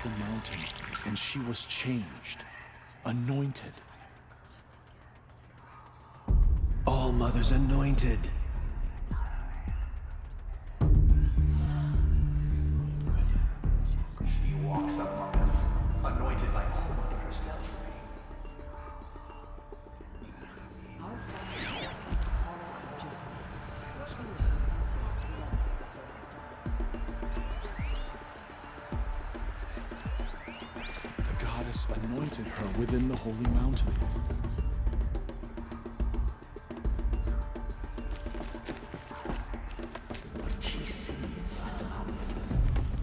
the mountain, and she was changed, anointed. All Mother's anointed. She walks among us, anointed by All Mother herself. The goddess anointed her within the holy mountain. What did she see inside the mountain?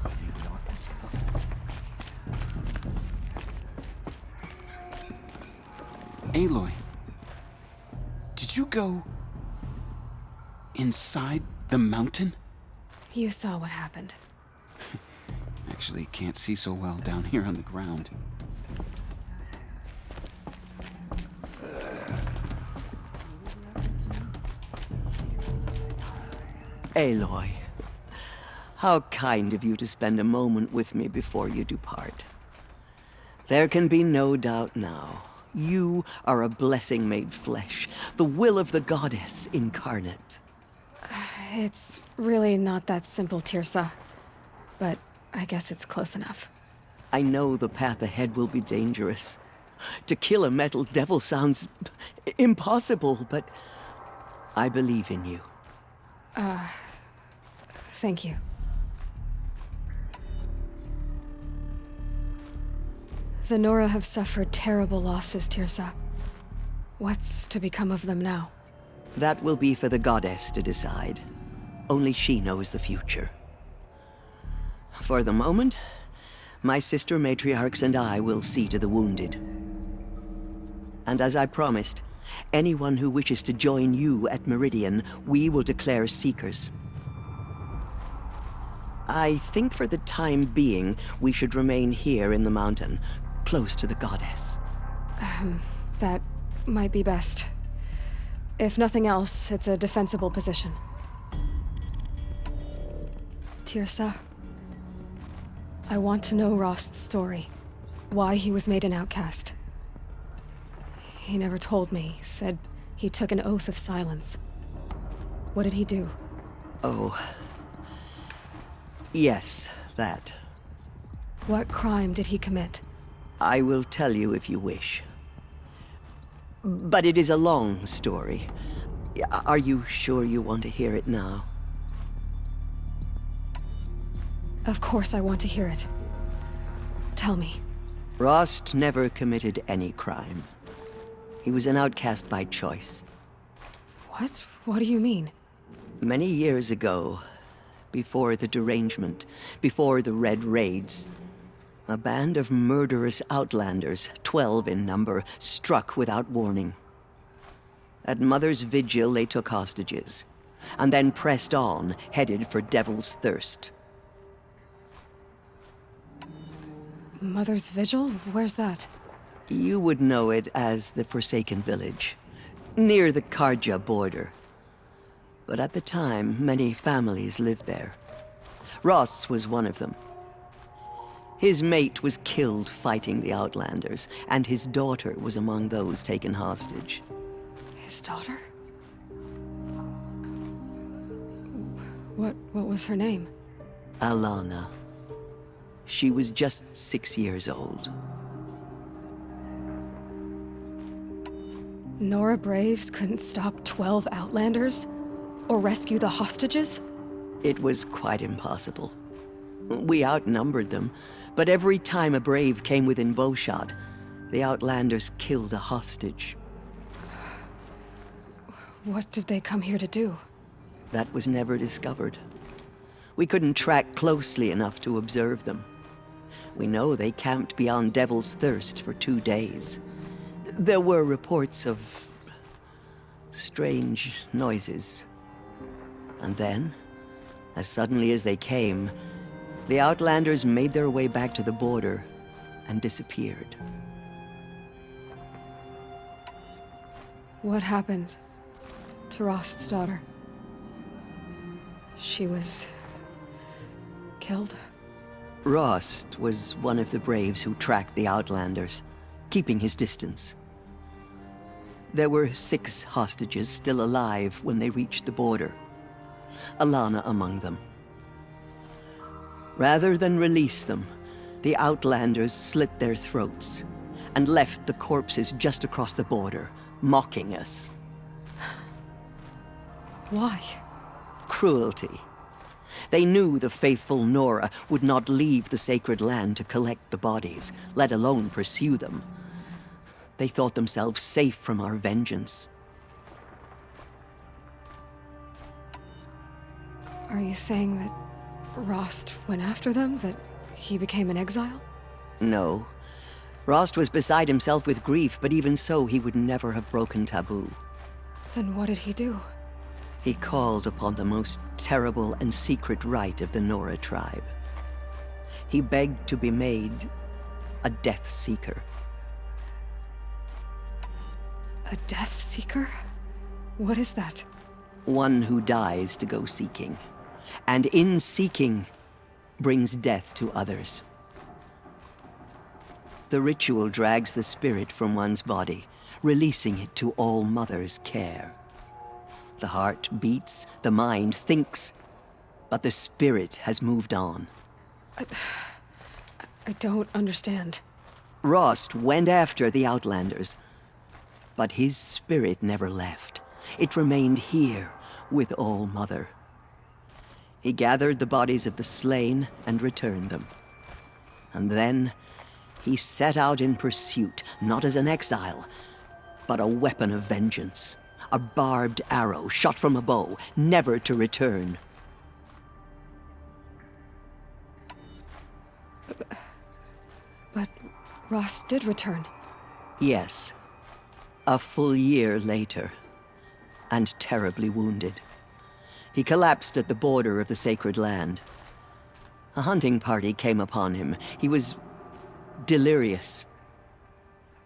I do not enter. Aloy, did you go inside the mountain? You saw what happened. Actually, can't see so well down here on the ground. Aloy, how kind of you to spend a moment with me before you depart. There can be no doubt now. You are a blessing made flesh, the will of the goddess incarnate. It's really not that simple, Tirsa. But I guess it's close enough. I know the path ahead will be dangerous. To kill a metal devil sounds impossible, but I believe in you. Thank you. The Nora have suffered terrible losses, Tirsa. What's to become of them now? That will be for the goddess to decide. Only she knows the future. For the moment, my sister matriarchs and I will see to the wounded. And as I promised, anyone who wishes to join you at Meridian, we will declare seekers. I think for the time being, we should remain here in the mountain, close to the goddess. That might be best. If nothing else, it's a defensible position. Tirsa, I want to know Rost's story. Why he was made an outcast. He never told me, said he took an oath of silence. What did he do? Oh. Yes, that. What crime did he commit? I will tell you if you wish. But it is a long story. Are you sure you want to hear it now? Of course I want to hear it. Tell me. Rost never committed any crime. He was an outcast by choice. What? What do you mean? Many years ago, before the derangement, before the Red Raids, a band of murderous outlanders, 12 in number, struck without warning. At Mother's vigil, they took hostages, and then pressed on, headed for Devil's Thirst. Mother's Vigil? Where's that? You would know it as the Forsaken Village, near the Karja border. But at the time, many families lived there. Rost's was one of them. His mate was killed fighting the Outlanders, and his daughter was among those taken hostage. His daughter? What was her name? Alana. She was just 6 years old. Nora Braves couldn't stop 12 Outlanders? Or rescue the hostages? It was quite impossible. We outnumbered them, but every time a Brave came within bowshot, the Outlanders killed a hostage. What did they come here to do? That was never discovered. We couldn't track closely enough to observe them. We know they camped beyond Devil's Thirst for 2 days. There were reports of strange noises. And then, as suddenly as they came, the Outlanders made their way back to the border and disappeared. What happened to Rost's daughter? She was killed? Rost was one of the braves who tracked the Outlanders, keeping his distance. There were 6 hostages still alive when they reached the border, Alana among them. Rather than release them, the Outlanders slit their throats and left the corpses just across the border, mocking us. Why? Cruelty. They knew the faithful Nora would not leave the sacred land to collect the bodies, let alone pursue them. They thought themselves safe from our vengeance. Are you saying that Rost went after them? That he became an exile? No. Rost was beside himself with grief, but even so, he would never have broken taboo. Then what did he do? He called upon the most terrible and secret rite of the Nora tribe. He begged to be made a Death Seeker. A Death Seeker? What is that? One who dies to go seeking, and in seeking, brings death to others. The ritual drags the spirit from one's body, releasing it to All Mother's care. The heart beats, the mind thinks, but the spirit has moved on. I don't understand. Rost went after the Outlanders, but his spirit never left. It remained here with All Mother. He gathered the bodies of the slain and returned them. And then he set out in pursuit, not as an exile, but a weapon of vengeance. A barbed arrow shot from a bow, never to return. But Rost did return. Yes. A full year later, and terribly wounded. He collapsed at the border of the sacred land. A hunting party came upon him. He was delirious,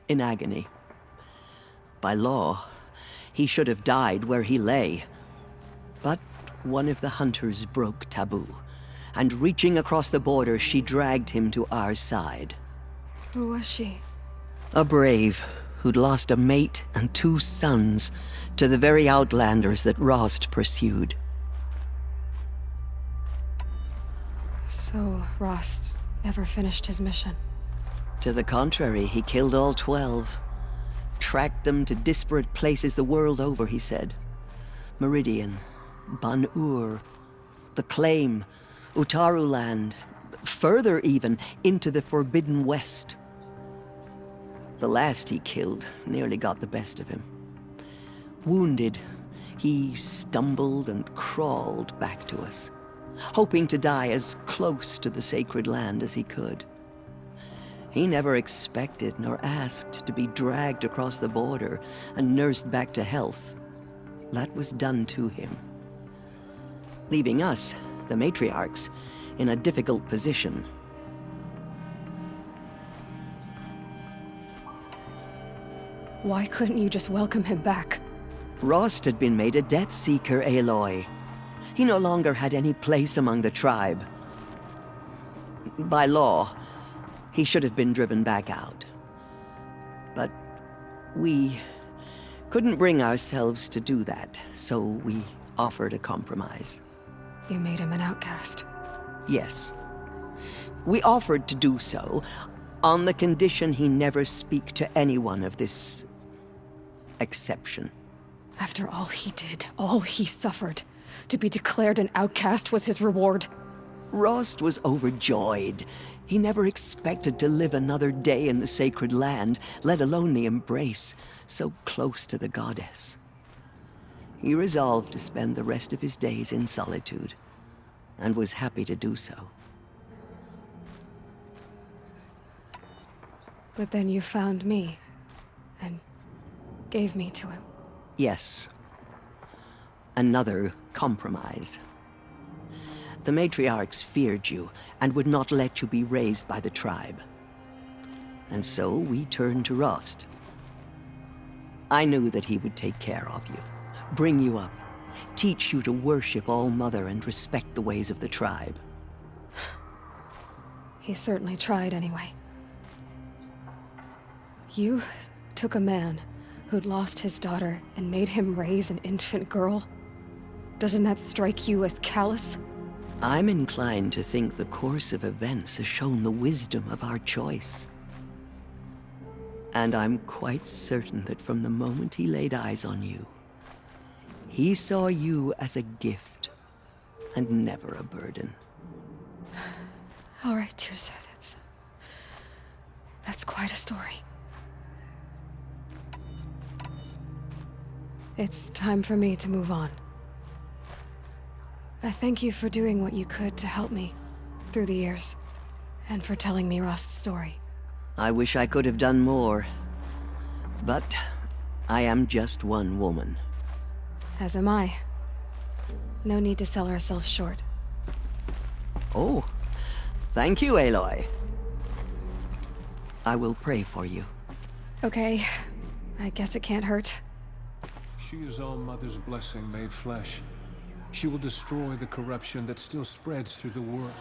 in agony. By law, he should have died where he lay. But one of the hunters broke taboo, and reaching across the border, she dragged him to our side. Who was she? A brave who'd lost a mate and 2 sons to the very Outlanders that Rost pursued. So Rost never finished his mission. To the contrary, he killed all 12. Tracked them to disparate places the world over, he said. Meridian, Ban-Ur, the Claim, Utaru Land, further even, into the Forbidden West. The last he killed nearly got the best of him. Wounded, he stumbled and crawled back to us, hoping to die as close to the sacred land as he could. He never expected nor asked to be dragged across the border and nursed back to health. That was done to him, leaving us, the matriarchs, in a difficult position. Why couldn't you just welcome him back? Rost had been made a Death Seeker, Aloy. He no longer had any place among the tribe. By law, he should have been driven back out. But we couldn't bring ourselves to do that, so we offered a compromise. You made him an outcast. Yes. We offered to do so on the condition he never speak to anyone of this exception. After all he did, all he suffered, to be declared an outcast was his reward. Rost was overjoyed. He never expected to live another day in the sacred land, let alone the embrace, so close to the goddess. He resolved to spend the rest of his days in solitude, and was happy to do so. But then you found me, and gave me to him. Yes. Another compromise. The matriarchs feared you, and would not let you be raised by the tribe. And so we turned to Rost. I knew that he would take care of you, bring you up, teach you to worship All Mother and respect the ways of the tribe. He certainly tried anyway. You took a man who'd lost his daughter and made him raise an infant girl? Doesn't that strike you as callous? I'm inclined to think the course of events has shown the wisdom of our choice. And I'm quite certain that from the moment he laid eyes on you, he saw you as a gift and never a burden. All right, Tirsa, that's quite a story. It's time for me to move on. I thank you for doing what you could to help me through the years, and for telling me Rost's story. I wish I could have done more, but I am just one woman. As am I. No need to sell ourselves short. Oh, thank you, Aloy. I will pray for you. Okay, I guess it can't hurt. She is All Mother's blessing made flesh. She will destroy the corruption that still spreads through the world.